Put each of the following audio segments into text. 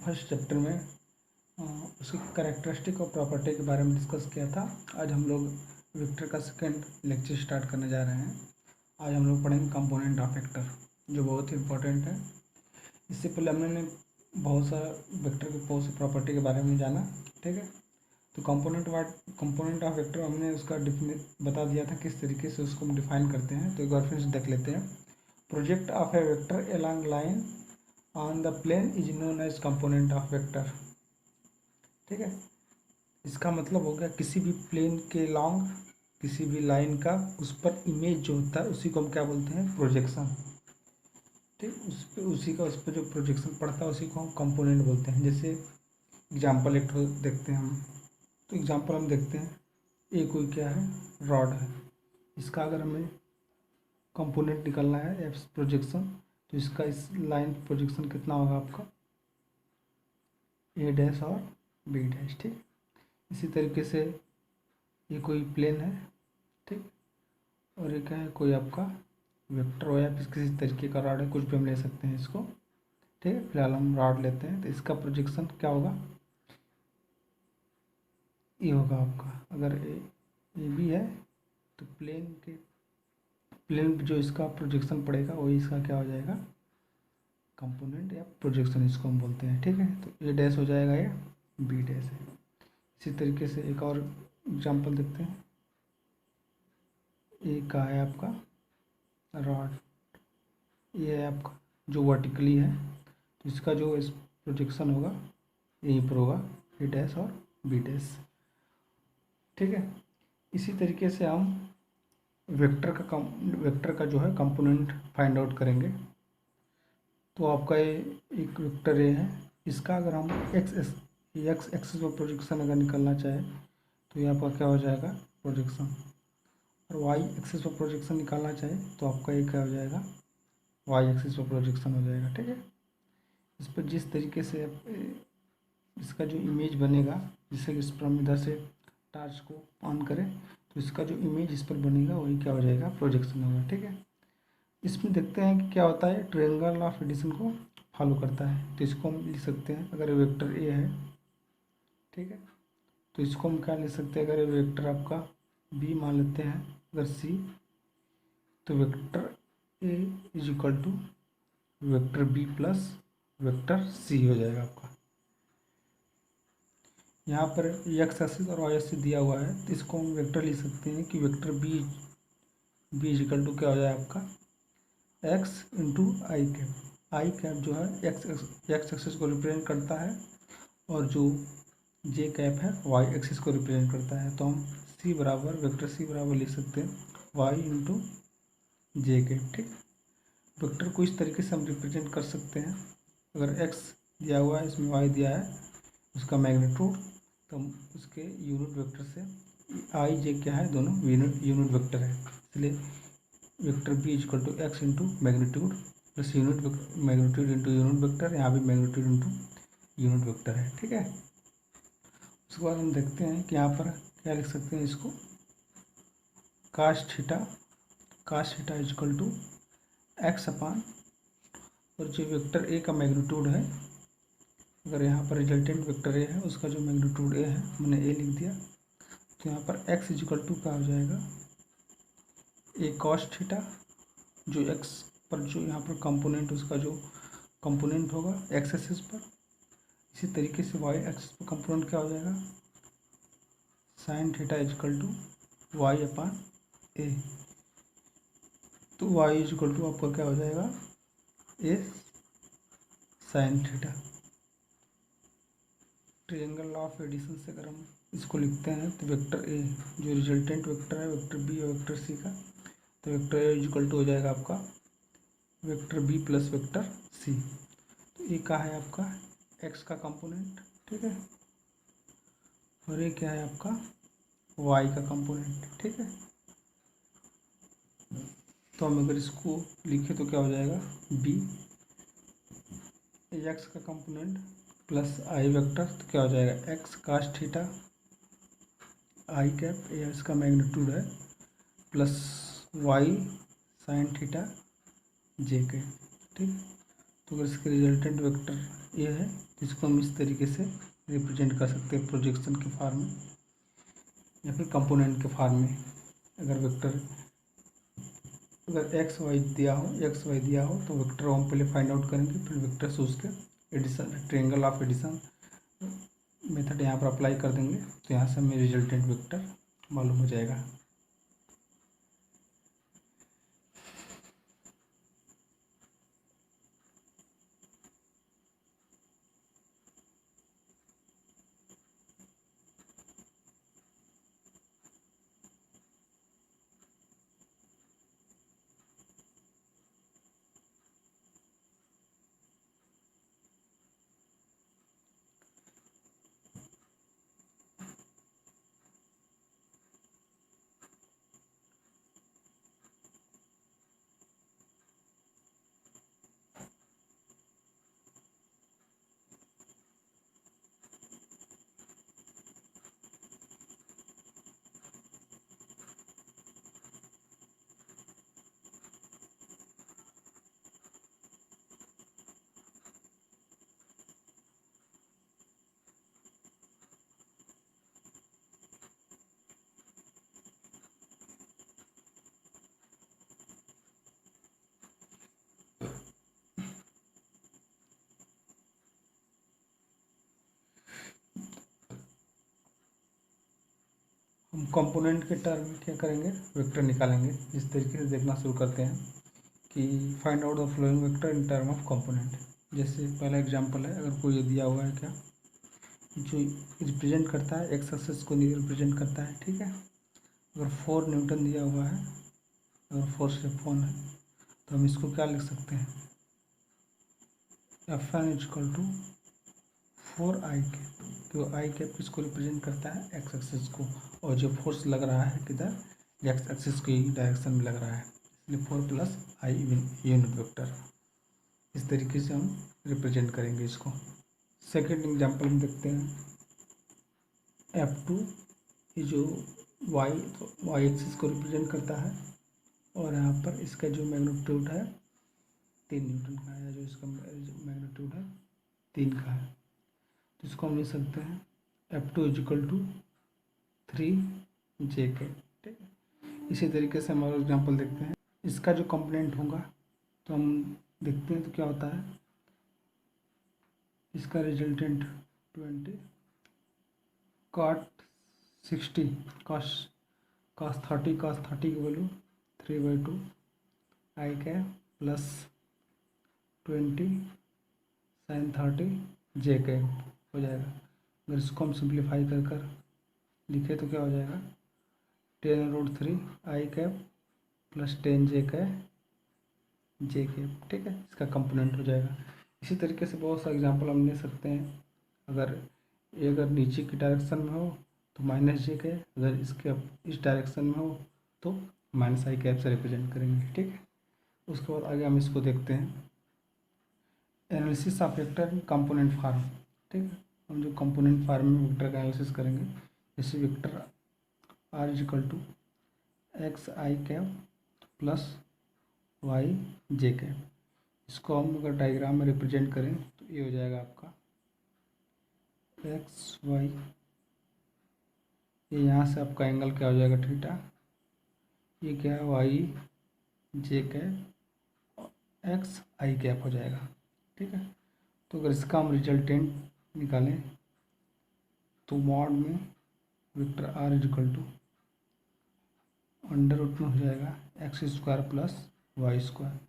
First chapter में उसकी characteristic और प्रॉपर्टी के बारे में डिस्कस किया था। आज हम लोग वेक्टर का सेकंड लेक्चर स्टार्ट करने जा रहे हैं। आज हम लोग पढ़ेंगे कंपोनेंट ऑफ वेक्टर, जो बहुत ही इम्पोर्टेंट है। इससे पहले हमने बहुत सा वेक्टर की बहुत सी प्रॉपर्टी के बारे में जाना, ठीक है। तो कंपोनेंट ऑफ वेक्टर हमने उसका बता दिया था किस तरीके से उसको हम डिफाइन करते हैं। तो एक बार फिर से देख लेते हैं। Project of a vector along line on the plane is known as component of vector, ठीक है। इसका मतलब हो गया किसी भी प्लेन के लॉन्ग किसी भी लाइन का उस पर इमेज जो होता है उसी को हम क्या बोलते हैं, प्रोजेक्शन, ठीक। उस पर जो प्रोजेक्शन पड़ता है उसी को हम कंपोनेंट बोलते हैं। जैसे एग्जाम्पल एक देखते हैं हम। तो एग्जाम्पल हम देखते हैं, ये कोई क्या है, रॉड है। इसका अगर हमें कंपोनेंट निकालना है एफ प्रोजेक्शन, तो इसका इस लाइन प्रोजेक्शन कितना होगा आपका, ए डैश और बी डैश, ठीक। इसी तरीके से ये कोई प्लेन है, ठीक। और ये क्या है, कोई आपका वेक्टर हो या फिर किसी तरीके का रॉड है, कुछ भी हम ले सकते हैं इसको, ठीक है। फिलहाल हम रॉड लेते हैं। तो इसका प्रोजेक्शन क्या होगा, ये होगा आपका। अगर ए बी है तो प्लेन जो इसका प्रोजेक्शन पड़ेगा वही इसका क्या हो जाएगा, कंपोनेंट या प्रोजेक्शन इसको हम बोलते हैं, ठीक है। तो ए डैश हो जाएगा या बी डैश है। इसी तरीके से एक और एग्जांपल देखते हैं। ए का है आपका रॉड, ये है आपका जो वर्टिकली है, तो इसका जो इस प्रोजेक्शन होगा यहीं पर होगा, ए डैश और बी डैश, ठीक है। इसी तरीके से हम वेक्टर का जो है कंपोनेंट फाइंड आउट करेंगे। तो आपका ये एक वेक्टर ए है, इसका अगर हम एक्स एक्सिस पर प्रोजेक्शन अगर निकालना चाहे तो ये आपका क्या हो जाएगा, प्रोजेक्शन। और वाई एक्सिस पर प्रोजेक्शन निकालना चाहे तो आपका ये क्या हो जाएगा, वाई एक्सिस पर प्रोजेक्शन हो जाएगा, ठीक है। इस पर जिस तरीके से इसका जो इमेज बनेगा, जिससे इस पर हम इधर से टार्च को ऑन करें तो इसका जो इमेज इस पर बनेगा वही क्या हो जाएगा, प्रोजेक्शन होगा, ठीक है। इसमें देखते हैं कि क्या होता है, ट्रायंगल ऑफ एडिशन को फॉलो करता है। तो इसको हम लिख सकते हैं, अगर वेक्टर ए है, ठीक है, तो इसको हम क्या लिख सकते हैं, अगर ये वेक्टर आपका बी मान लेते हैं, अगर सी, तो vector a is equal to vector b plus vector c हो जाएगा आपका। यहाँ पर एक्स एक्सिस और वाई एक्सिस दिया हुआ है, तो इसको हम वेक्टर लिख सकते हैं कि vector b is equal to क्या हो जाए आपका, x into i cap. I cap जो है एक्स एक्सिस को रिप्रेजेंट करता है और जो जे कैप है वाई एक्सिस को रिप्रेजेंट करता है। तो हम सी बराबर वेक्टर सी बराबर लिख सकते हैं वाई इंटू जे कैप, ठीक। वेक्टर को इस तरीके से हम रिप्रेजेंट कर सकते हैं। अगर एक्स दिया हुआ है, इसमें वाई दिया है, उसका मैग्नीट्यूड, तो हम उसके यूनिट वेक्टर से आई जे क्या है, दोनों यूनिट वेक्टर है, इसलिए vector b equal to x into magnitude plus magnitude into unit vector, यहाँ भी मैग्नीट्यूड इंटू यूनिट वेक्टर है, ठीक है। उसके बाद हम देखते हैं कि यहाँ पर क्या लिख सकते हैं, इसको cos theta equal to x upon, और जो वेक्टर ए का मैग्नीट्यूड है, अगर यहाँ पर रिजल्टेंट वेक्टर ए है उसका जो मैग्नीट्यूड ए है, मैंने ए लिख दिया, तो यहाँ पर एक्स इक्वल टू क्या हो जाएगा, ए कॉस थीटा, जो एक्स पर जो यहाँ पर कंपोनेंट, उसका जो कंपोनेंट होगा एक्स एक्सिस पर। इसी तरीके से वाई एक्सिस पर कंपोनेंट क्या हो जाएगा, sine theta equal to y upon a. तो वाई इक्वल टू आपका क्या हो जाएगा, a sine theta. Triangle of addition से अगर हम इसको लिखते हैं तो वेक्टर ए जो रिजल्टेंट वेक्टर है, वेक्टर बी और वेक्टर सी का, तो वेक्टर ए इक्वल टू हो जाएगा आपका vector b plus vector c. तो ए का है आपका एक्स का कंपोनेंट, ठीक है, और ये क्या है आपका वाई का कंपोनेंट, ठीक है। तो हम अगर इसको लिखें तो क्या हो जाएगा, बी एक्स का कंपोनेंट प्लस आई वेक्टर, तो क्या हो जाएगा x cos theta i cap, ए इसका मैग्नीट्यूड है, प्लस वाई साइन थीटा जे कैप, ठीक। तो अगर इसके रिजल्टेंट वेक्टर ये है, जिसको हम इस तरीके से रिप्रेजेंट कर सकते हैं प्रोजेक्शन के फॉर्म में या फिर कंपोनेंट के फॉर्म में। अगर वेक्टर अगर एक्स वाई दिया हो तो वेक्टर हम पहले फाइंड आउट करेंगे, फिर वेक्टर से उसके addition, triangle of addition method यहाँ पर अप्लाई कर देंगे, तो यहाँ से हमें रिजल्टेंट वेक्टर मालूम हो जाएगा। हम कंपोनेंट के टर्म में क्या करेंगे, वेक्टर निकालेंगे। इस तरीके से देखना शुरू करते हैं कि find out the flowing vector in term of component. जैसे पहला एग्जांपल है, अगर कोई ये दिया हुआ है क्या, जो रिप्रेजेंट करता है एक्स एक्सिस को रिप्रेजेंट करता है, ठीक है। अगर 4 न्यूटन दिया हुआ है, अगर फोर्स F1 है, तो हम इसको क्या लिख सकते हैं, F1 equal to 4i cap. तो आई कैप किसको रिप्रेजेंट करता है, एक्स एक्सिस को, और जो फोर्स लग रहा है किधर, एक्स एक्सिस की डायरेक्शन में लग रहा है, इसलिए 4 प्लस आई यूनिट वेक्टर। इस तरीके से हम रिप्रेजेंट करेंगे इसको। सेकेंड एग्जांपल में देखते हैं, F2 ये जो वाई एक्सिस को रिप्रेजेंट करता है, और यहाँ पर इसका जो मैग्नीट्यूड है 3 न्यूटन का है, जो इसका मैग्नीट्यूड है 3 का है, तो इसको हम लिख सकते हैं F2 इक्वल टू 3 JK, ठीक है। इसी तरीके से हम और एग्जाम्पल देखते हैं। इसका जो कंपोनेंट होगा तो हम देखते हैं तो क्या होता है, इसका रिजल्टेंट 20 cot 60 cos 30 की वैल्यू 3/2 आई कैप प्लस 20 sin 30 जे कैप हो जाएगा। अगर इसको हम सिंप्लीफाई कर लिखे तो क्या हो जाएगा, 10√3 आई कैप प्लस 10 जे कैप, ठीक है, इसका कंपोनेंट हो जाएगा। इसी तरीके से बहुत सा एग्जांपल हम ले सकते हैं। अगर नीचे की डायरेक्शन में हो तो -JK, अगर इसके इस डायरेक्शन में हो तो -i कैप से रिप्रेजेंट करेंगे, ठीक है। उसके बाद आगे हम इसको देखते हैं, analysis of vector component form, ठीक है। हम जो कंपोनेंट फॉर्म में वेक्टर का एनालिसिस करेंगे, जैसे vector r equal to x i cap plus y j cap. इसको हम अगर डायग्राम में रिप्रेजेंट करें तो ये हो जाएगा आपका एक्स वाई, ये यहाँ से आपका एंगल क्या हो जाएगा, थीटा, ये क्या है Y j cap, x i cap हो जाएगा, ठीक है। तो अगर इसका हम रिजल्टेंट निकालें तो मॉड में vector r equal to under root में हो जाएगा x square plus y square,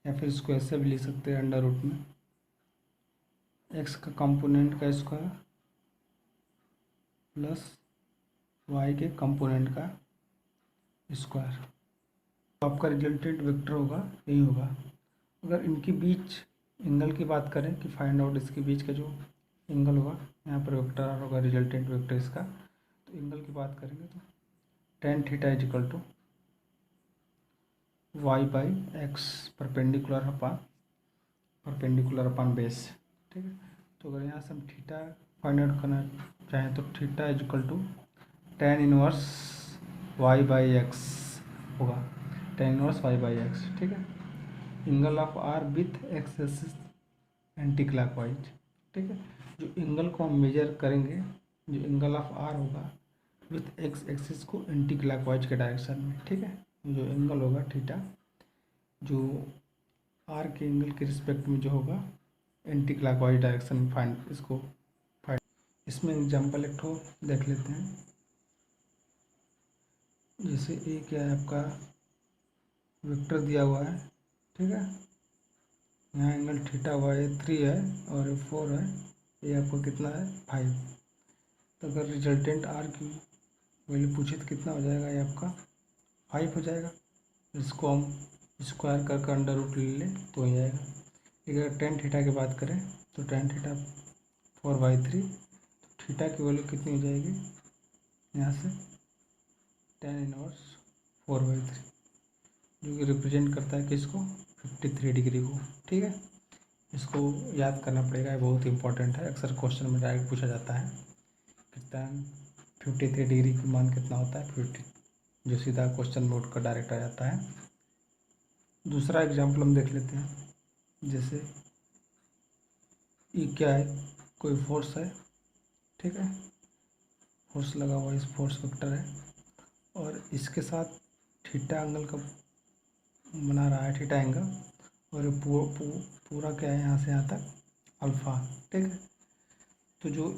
या फिर इसको ऐसे भी लिख सकते हैं अंडर रूट में एक्स का कंपोनेंट का स्क्वायर प्लस वाई के कंपोनेंट का स्क्वायर। तो आपका रिजल्टेंट वेक्टर होगा यही होगा। अगर इनके बीच एंगल की बात करें कि फाइंड आउट इसके बीच का जो एंगल होगा, यहाँ पर वेक्टर आर होगा रिजल्टेंट वेक्टर इसका, तो एंगल की बात करेंगे तो tan theta equal to y/x perpendicular upon base, ठीक है। तो अगर यहाँ से हम थीटा फाइंड आउट करना चाहें तो theta equal to tan inverse y/x होगा, tan इनवर्स y/x, ठीक है। Angle of r with x axis anticlockwise. ठीक है, जो एंगल को हम मेजर करेंगे, जो एंगल ऑफ आर होगा विथ एक्स एक्सिस को एंटी क्लॉकवाइज के डायरेक्शन में। ठीक है, जो एंगल होगा थीटा, जो आर के एंगल के रिस्पेक्ट में जो होगा एंटी क्लॉकवाइज डायरेक्शन में फाइंड इसको फाइंड। इसमें एग्जांपल एक ठो देख लेते हैं। जैसे ए क्या है आपका वेक्टर दिया हुआ है। ठीक है, यहाँ एंगल थीटा हुआ है 3 है और 4 है, ये आपको कितना है 5। तो अगर रिजल्टेंट आर की वैल्यू पूछे तो कितना हो जाएगा, ये आपका 5 हो जाएगा। इसको हम स्क्वायर करके अंडर रूट ले लें तो हो जाएगा। अगर टेन थीटा की बात करें तो टेन थीटा 4/3, तो थीटा की वैल्यू कितनी हो जाएगी यहाँ से tan इनवर्स 4/3, जो कि रिप्रेजेंट करता है किसको 53 डिग्री को। ठीक है, इसको याद करना पड़ेगा, ये बहुत इंपॉर्टेंट है। अक्सर क्वेश्चन में डायरेक्ट पूछा जाता है कि tan 53 डिग्री की मान कितना होता है 50, जो सीधा क्वेश्चन में उठकर डायरेक्ट आ जाता है। दूसरा एग्जाम्पल हम देख लेते हैं। जैसे ये क्या है, कोई फोर्स है। ठीक है, फोर्स लगा हुआ, इस फोर्स वेक्टर है और इसके साथ थीटा एंगल का बना रहा है, थीटा एंगल, और ये पूरा क्या है यहाँ से यहाँ तक अल्फ़ा। ठीक है, तो जो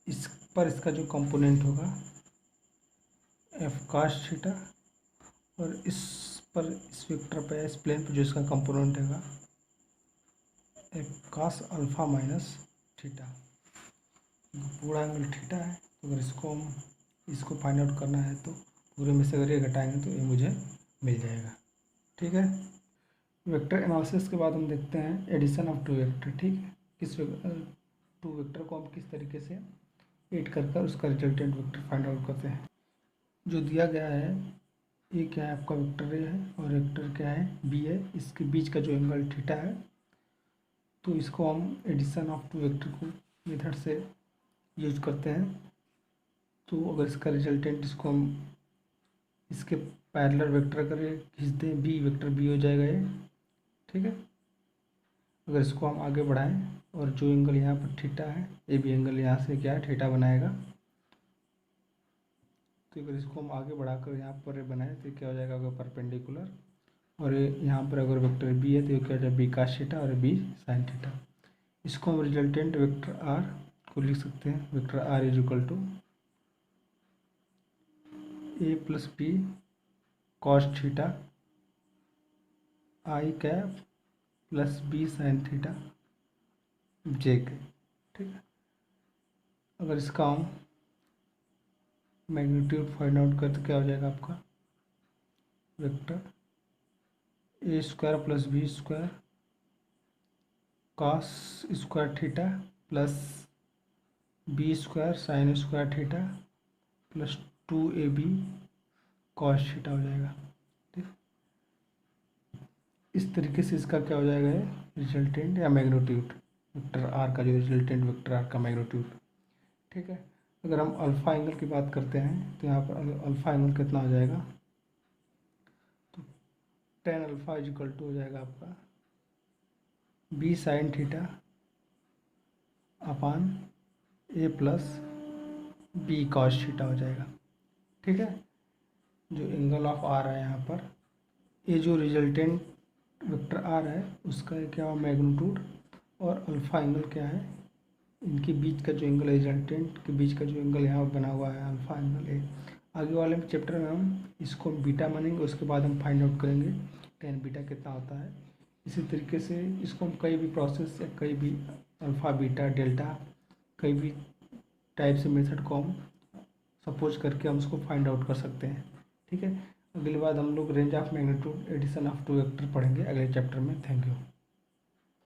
इस पर इसका जो कंपोनेंट होगा एफ कास थीटा, और इस पर इस वेक्टर पे इस प्लेन पे जो इसका कंपोनेंट होगा f cos alpha minus theta. पूरा एंगल थीटा है, तो अगर इसको फाइंड आउट करना है तो पूरे में से अगर ये घटाएंगे तो ये मुझे मिल जाएगा। ठीक है, वेक्टर एनालिसिस के बाद हम देखते हैं एडिशन ऑफ टू वेक्टर। ठीक है, टू वेक्टर को हम किस तरीके से ऐड कर उसका रिजल्टेंट वेक्टर फाइंड आउट करते हैं। जो दिया गया है ये क्या है आपका वेक्टर ए है और वेक्टर क्या है बी है, इसके बीच का जो एंगल थीटा है, तो इसको हम एडिशन ऑफ टू वेक्टर को मेथड से यूज करते हैं। तो अगर इसका रिजल्टेंट इसको हम इसके पैरेलल वेक्टर करें खींच दें, बी वेक्टर बी हो जाएगा ये। ठीक है, अगर इसको हम आगे बढ़ाएं और जो एंगल यहाँ पर थीटा है, ये भी एंगल यहाँ से क्या है थीटा बनाएगा। तो अगर इसको हम आगे बढ़ाकर यहाँ पर बनाएं तो क्या हो जाएगा, अगर परपेंडिकुलर, और यहाँ पर अगर वेक्टर बी है तो ये क्या हो जाएगा बी कास थीटा और बी साइन थीटा। इसको हम रिजल्टेंट वेक्टर आर को लिख सकते हैं, vector R is equal to a plus b cos theta i cap plus b sine theta j के। ठीक है, अगर इसका हम मैग्नीट्यूड फाइंड आउट करें तो क्या हो जाएगा आपका vector a square plus b square cos square theta plus b square sine square theta plus 2ab cos theta हो जाएगा। ठीक, इस तरीके से इसका क्या हो जाएगा ये रिजल्टेंट या मैग्नीट्यूड वेक्टर आर का, जो रिजल्टेंट वेक्टर आर का मैग्नीट्यूड। ठीक है, अगर हम अल्फ़ा एंगल की बात करते हैं तो यहाँ पर अल्फ़ा एंगल कितना हो जाएगा, तो tan alpha is equal to हो जाएगा आपका b sine theta upon a plus b cos theta हो जाएगा। ठीक है, जो एंगल ऑफ आर है यहाँ पर, ये जो रिजल्टेंट वेक्टर आर है उसका क्या हुआ मैग्नीट्यूड, और अल्फ़ा एंगल क्या है, इनके बीच का जो एंगल है रिजल्टेंट के बीच का जो एंगल यहाँ बना हुआ है अल्फ़ा एंगल है। आगे वाले चैप्टर में हम इसको बीटा मानेंगे, उसके बाद हम फाइंड आउट करेंगे टेन बीटा कितना होता है। इसी तरीके से इसको हम कई भी प्रोसेस या कई भी अल्फ़ा बीटा डेल्टा कई भी टाइप से मेथड को हम सपोज करके हम उसको फाइंड आउट कर सकते हैं। ठीक है, अगली बार हम लोग range of magnitude addition of two vector पढ़ेंगे अगले चैप्टर में। Thank you.